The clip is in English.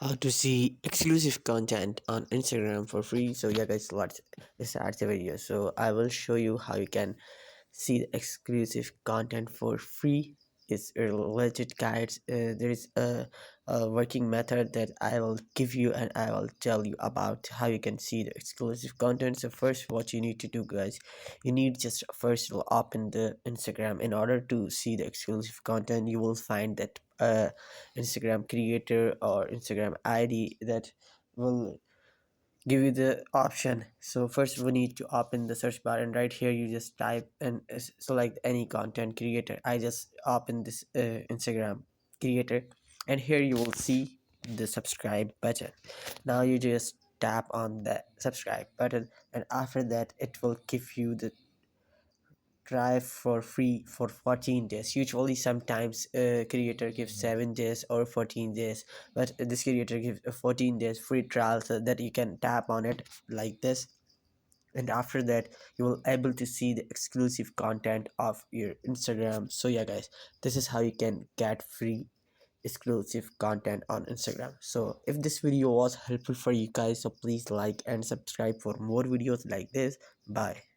how to see exclusive content on Instagram for free. So yeah guys, let's start the video. So I will show you how you can see the exclusive content for free. It's a legit guides. There is a working method that I will give you, and I will tell you about how you can see the exclusive content. So first, what you need to do, guys, you need just first to open the Instagram. In order to see the exclusive content, you will find that Instagram creator or Instagram ID that will give you the option. So first we need to open the search bar, and right here you just type and select any content creator. I just open this Instagram creator, and here you will see the subscribe button. Now you just tap on the subscribe button, and after that it will give you the try for free for 14 days. Usually sometimes a creator gives 7 days or 14 days, but this creator gives a 14 days free trial, so that you can tap on it like this, and after that you will able to see the exclusive content of your Instagram. So yeah guys, this is how you can get free exclusive content on Instagram. So if this video was helpful for you guys, so please like and subscribe for more videos like this. Bye.